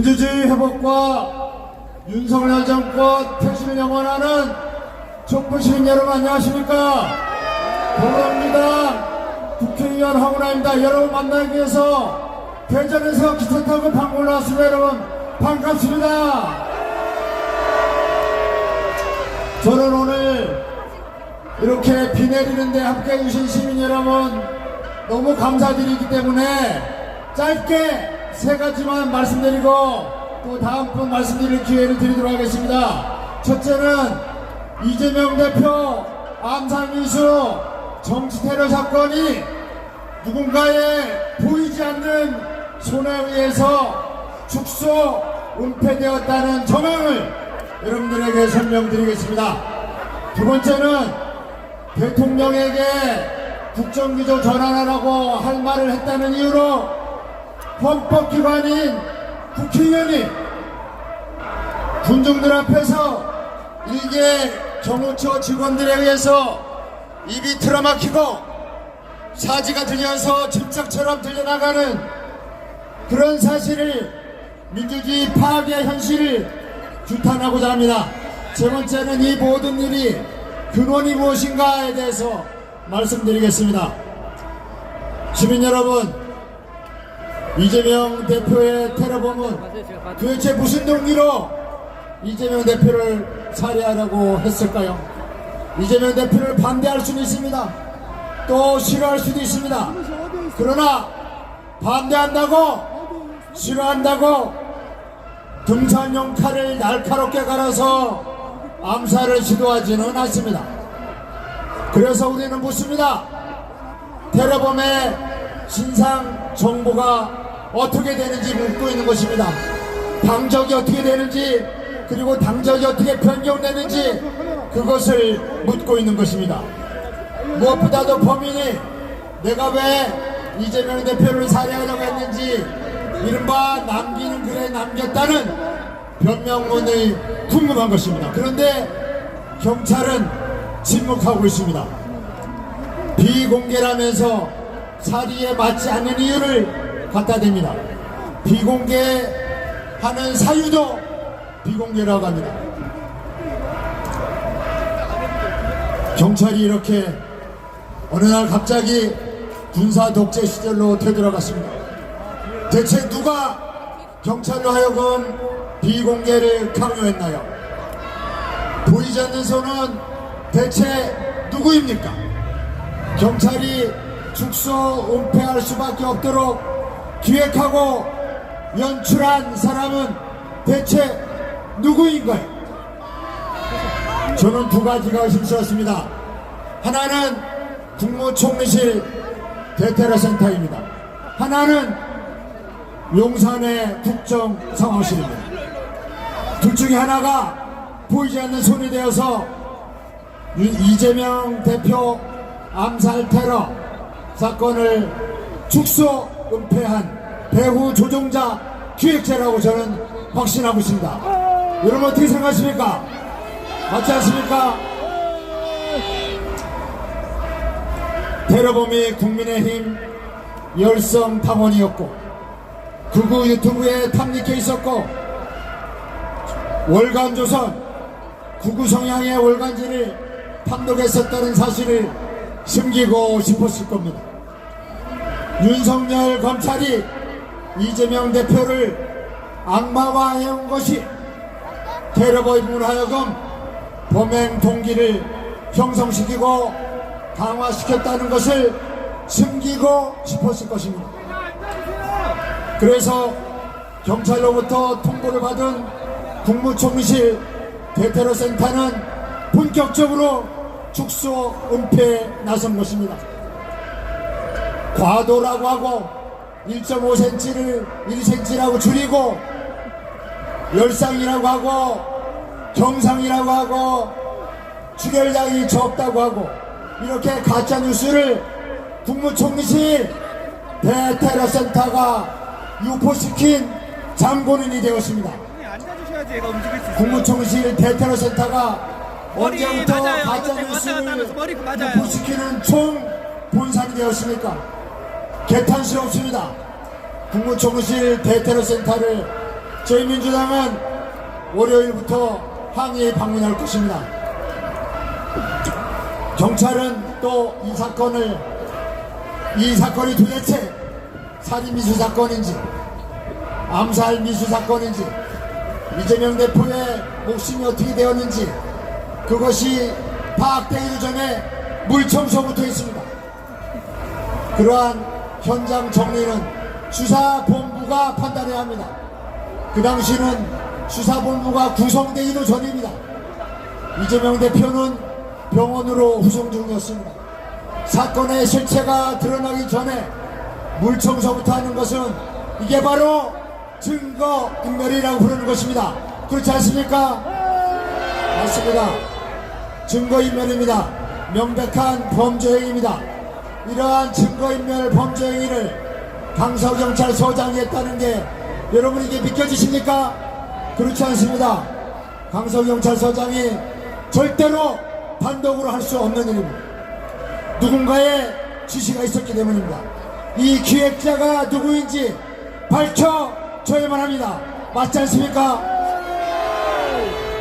민주주의 회복과 윤석열 정권 퇴진을 영원하는 촛불시민 여러분 안녕하십니까? 더불어민주당 국회의원 황운하입니다. 여러분 만나기 위해서 대전에서 기차 타고 방문을 왔습니다. 여러분 반갑습니다. 저는 오늘 이렇게 비 내리는데 함께해 주신 시민 여러분 너무 감사드리기 때문에 짧게 세 가지만 말씀드리고 또 다음 분 말씀드릴 기회를 드리도록 하겠습니다. 첫째는 이재명 대표 암살미수 정치테러 사건이 누군가의 보이지 않는 손에 의해서 축소 은폐되었다는 정황을 여러분들에게 설명드리겠습니다. 두 번째는 대통령에게 국정기조 전환하라고 할 말을 했다는 이유로 헌법기관인 국회의원이 군중들 앞에서 일개 경호처 직원들에 의해서 입이 틀어막히고 사지가 들려서 짐짝처럼 들려나가는 그런 사실을 민주주의 파괴의 현실을 규탄하고자 합니다. 세 번째는 이 모든 일이 근원이 무엇인가에 대해서 말씀드리겠습니다. 시민 여러분, 이재명 대표의 테러범은 도대체 무슨 동기로 이재명 대표를 살해하려고 했을까요? 이재명 대표를 반대할 수도 있습니다. 또 싫어할 수도 있습니다. 그러나 반대한다고 싫어한다고 등산용 칼을 날카롭게 갈아서 암살을 시도하지는 않습니다. 그래서 우리는 묻습니다. 테러범의 진상 정보가 어떻게 되는지 묻고 있는 것입니다. 당적이 어떻게 되는지 그리고 당적이 어떻게 변경되는지 그것을 묻고 있는 것입니다. 무엇보다도 범인이 내가 왜 이재명 대표를 살해하려고 했는지 이른바 남기는 글에 남겼다는 변명문이 궁금한 것입니다. 그런데 경찰은 침묵하고 있습니다. 비공개라면서 사리에 맞지 않는 이유를 갖다 댑니다. 비공개하는 사유도 비공개라고 합니다. 경찰이 이렇게 어느 날 갑자기 군사 독재 시절로 되돌아갔습니다. 대체 누가 경찰로 하여금 비공개를 강요했나요? 보이지 않는 손은 대체 누구입니까? 경찰이 축소 은폐할 수밖에 없도록 기획하고 연출한 사람은 대체 누구인가요? 저는 두 가지가 의심스럽습니다. 하나는 국무총리실 대테러센터입니다. 하나는 용산의 국정상황실입니다. 둘 중에 하나가 보이지 않는 손이 되어서 이재명 대표 암살 테러 사건을 축소 은폐한 배후 조종자 기획자라고 저는 확신하고 있습니다. 여러분 어떻게 생각하십니까? 맞지 않습니까? 테러범이 국민의힘 열성 당원이었고 극우 유튜브에 탐닉해 있었고 월간조선 극우 성향의 월간지를 탐독했었다는 사실을 숨기고 싶었을 겁니다. 윤석열 검찰이 이재명 대표를 악마화해온 것이 테러범으로 하여금 범행 동기를 형성시키고 강화시켰다는 것을 숨기고 싶었을 것입니다. 그래서 경찰로부터 통보를 받은 국무총리실 대테러센터는 본격적으로 축소 은폐에 나선 것입니다. 과도라고 하고 1.5cm를 1cm라고 줄이고 열상이라고 하고 경상이라고 하고 추결량이 적다고 하고 이렇게 가짜뉴스를 국무총리실 대테러센터가 유포시킨 장본인이 되었습니다. 국무총리실 대테러센터가 언제부터 가짜뉴스를 유포시키는 총 본산이 되었습니까? 개탄스럽습니다. 국무총리실 대테러센터를 저희 민주당은 월요일부터 항의에 방문할 것입니다. 경찰은 또 이 사건이 도대체 살인 미수 사건인지 암살 미수 사건인지 이재명 대표의 목숨이 어떻게 되었는지 그것이 파악되기 전에 물청소부터 했습니다. 그러한 현장 정리는 수사본부가 판단해야 합니다. 그 당시는 수사본부가 구성되기도 전입니다. 이재명 대표는 병원으로 후송 중이었습니다. 사건의 실체가 드러나기 전에 물청소부터 하는 것은 이게 바로 증거인멸이라고 부르는 것입니다. 그렇지 않습니까? 맞습니다. 증거인멸입니다. 명백한 범죄행위입니다. 이러한 증거인멸 범죄행위를 강서경찰서장이 했다는 게 여러분 이게 믿겨지십니까? 그렇지 않습니다. 강서경찰서장이 절대로 단독으로 할 수 없는 일입니다. 누군가의 지시가 있었기 때문입니다. 이 기획자가 누구인지 밝혀줘야만 합니다. 맞지 않습니까?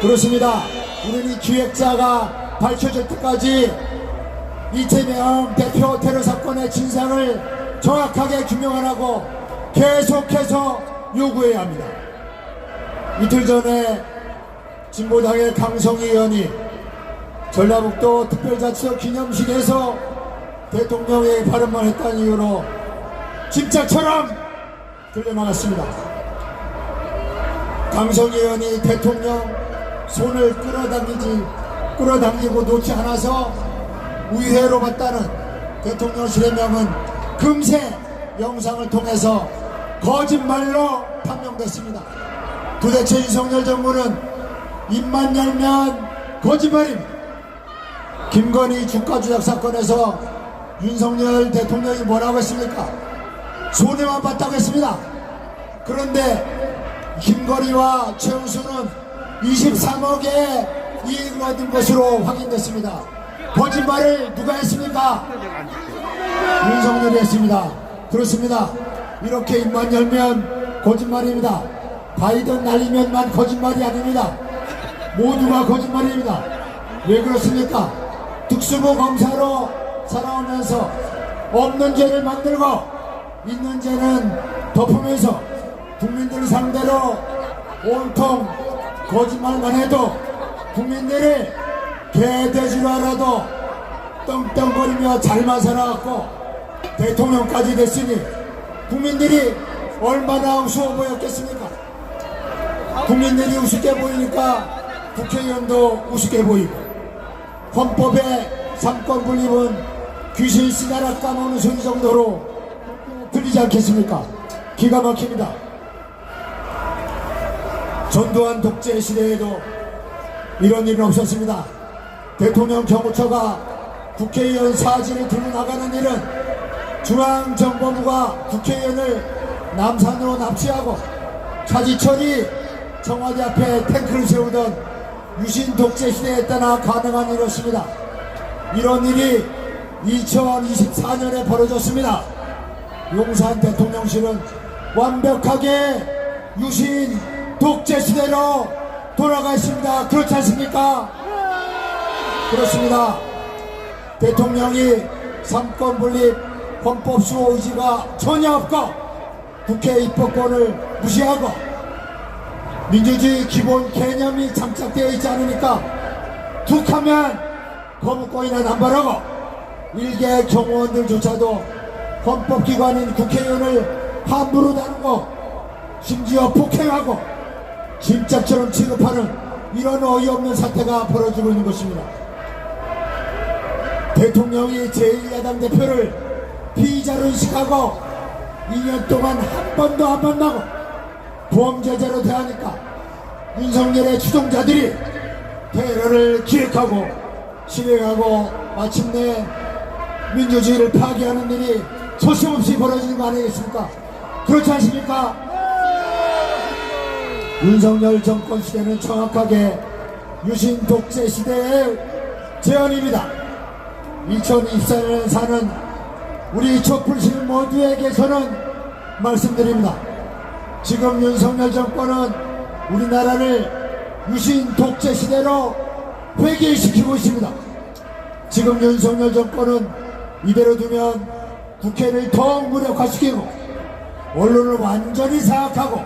그렇습니다. 우리는 이 기획자가 밝혀질 때까지 이재명 대표 테러 사건의 진상을 정확하게 규명하라고 계속해서 요구해야 합니다. 이틀 전에 진보당의 강성희 의원이 전라북도 특별자치도 기념식에서 대통령의 발언만 했다는 이유로 진짜처럼 들려나갔습니다. 강성희 의원이 대통령 손을 끌어당기고 놓지 않아서 우회로 봤다는 대통령실의 명은 금세 영상을 통해서 거짓말로 판명됐습니다. 도대체 윤석열 정부는 입만 열면 거짓말입니다. 김건희 주가 조작 사건에서 윤석열 대통령이 뭐라고 했습니까? 손해만 봤다고 했습니다. 그런데 김건희와 최은수는 23억의 이익을 얻은 것으로 확인됐습니다. 거짓말을 누가 했습니까? 윤석열이 했습니다. 그렇습니다. 이렇게 입만 열면 거짓말입니다. 바이든 날리면만 거짓말이 아닙니다. 모두가 거짓말입니다. 왜 그렇습니까? 특수부 검사로 살아오면서 없는 죄를 만들고 있는 죄는 덮으면서 국민들 상대로 온통 거짓말만 해도 국민들이 개돼지로 알아도 떵떵거리며 잘만 살아왔고 대통령까지 됐으니 국민들이 얼마나 우스워 보였겠습니까? 국민들이 우습게 보이니까 국회의원도 우습게 보이고 헌법의 삼권 분립은 귀신 씨나라 까먹는 소리 정도로 들리지 않겠습니까? 기가 막힙니다. 전두환 독재 시대에도 이런 일은 없었습니다. 대통령 경호처가 국회의원 사진을 들고 나가는 일은 중앙정보부가 국회의원을 남산으로 납치하고 차지철이 청와대 앞에 탱크를 세우던 유신 독재 시대에 따라 가능한 일이었습니다. 이런 일이 2024년에 벌어졌습니다. 용산 대통령실은 완벽하게 유신 독재 시대로 돌아가 있습니다. 그렇지 않습니까? 그렇습니다. 대통령이 삼권 분립 헌법 수호 의지가 전혀 없고 국회 입법권을 무시하고 민주주의 기본 개념이 장착되어 있지 않으니까 툭하면 거부권이나 남발하고 일개 경호원들조차도 헌법기관인 국회의원을 함부로 다루고 심지어 폭행하고 짐짝처럼 취급하는 이런 어이없는 사태가 벌어지고 있는 것입니다. 대통령이 제1야당 대표를 피의자로 인식하고 2년 동안 한 번도 안 만나고 범죄자로 대하니까 윤석열의 추종자들이 테러를 기획하고 실행하고 마침내 민주주의를 파괴하는 일이 소심없이 벌어지는 거 아니겠습니까? 그렇지 않습니까? 윤석열 정권 시대는 정확하게 유신 독재 시대의 재현입니다. 2024년에 사는 우리 촛불 시민 모두에게서는 말씀드립니다. 지금 윤석열 정권은 우리나라를 유신 독재 시대로 회귀시키고 있습니다. 지금 윤석열 정권은 이대로 두면 국회를 더욱 무력화시키고 언론을 완전히 장악하고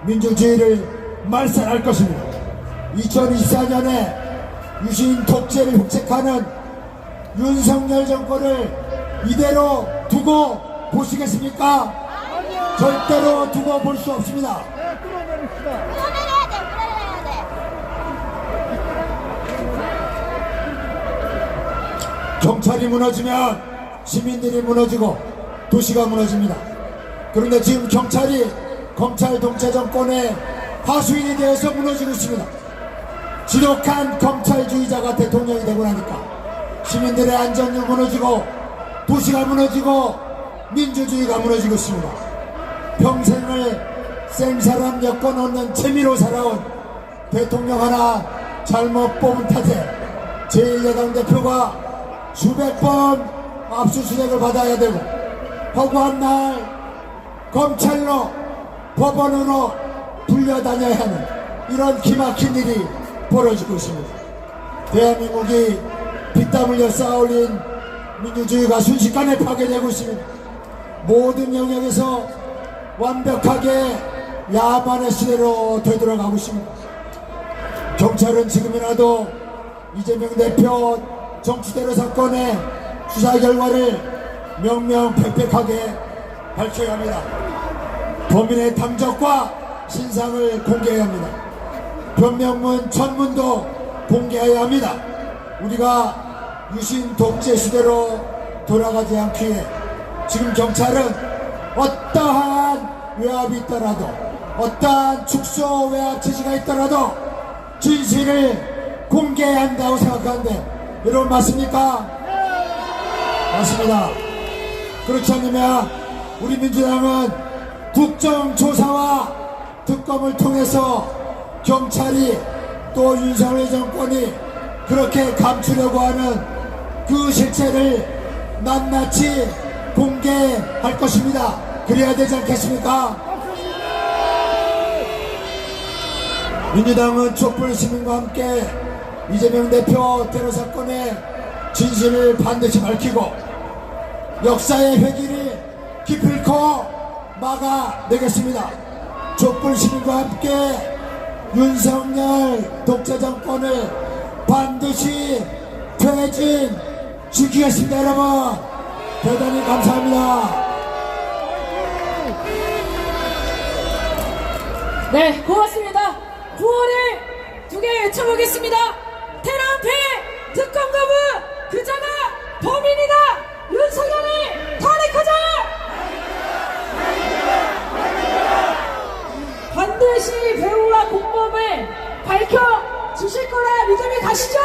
민주주의를 말살할 것입니다. 2024년에 유신 독재를 획책하는 윤석열 정권을 이대로 두고 보시겠습니까? 절대로 두고 볼 수 없습니다. 끌어내야 돼. 경찰이 무너지면 시민들이 무너지고 도시가 무너집니다. 그런데 지금 경찰이 검찰 독재 정권의 하수인이 되어서 무너지고 있습니다. 지독한 검찰주의자가 대통령이 되고 나니까 시민들의 안전이 무너지고 도시가 무너지고 민주주의가 무너지고 있습니다. 평생을 생사람 여건 없는 재미로 살아온 대통령 하나 잘못 뽑은 탓에 제1야당 대표가 수백 번 압수수색을 받아야 되고 허구한 날 검찰로 법원으로 불려다녀야 하는 이런 기막힌 일이 벌어지고 있습니다. 대한민국이 피땀 흘려 쌓아올린 민주주의가 순식간에 파괴되고 있습니다. 모든 영역에서 완벽하게 야만의 시대로 되돌아가고 있습니다. 경찰은 지금이라도 이재명 대표 정치대로 사건의 수사 결과를 명명백백하게 밝혀야 합니다. 범인의 탐적과 신상을 공개해야 합니다. 변명문 전문도 공개해야 합니다. 우리가 유신 독재 시대로 돌아가지 않기에 지금 경찰은 어떠한 외압이 있더라도 어떠한 축소 외압 체제가 있더라도 진실을 공개해야 한다고 생각하는데 여러분 맞습니까? 맞습니다. 그렇지 않으면 우리 민주당은 국정조사와 특검을 통해서 경찰이 또 윤석열 정권이 그렇게 감추려고 하는 그 실체를 낱낱이 공개할 것입니다. 그래야 되지 않겠습니까? 민주당은 촛불 시민과 함께 이재명 대표 테러 사건의 진실을 반드시 밝히고 역사의 회기를 기필코 막아내겠습니다. 촛불 시민과 함께 윤석열 독재 정권을 반드시 퇴진시키겠습니다. 여러분 대단히 감사합니다. 네, 고맙습니다. 구호를 두 개 외쳐보겠습니다. 테러한패 특검 거부 그자가 범인이다. 윤석열을 탄핵하자. 반드시 배우와 공범을 밝혀주실 거라 믿음이 가시죠?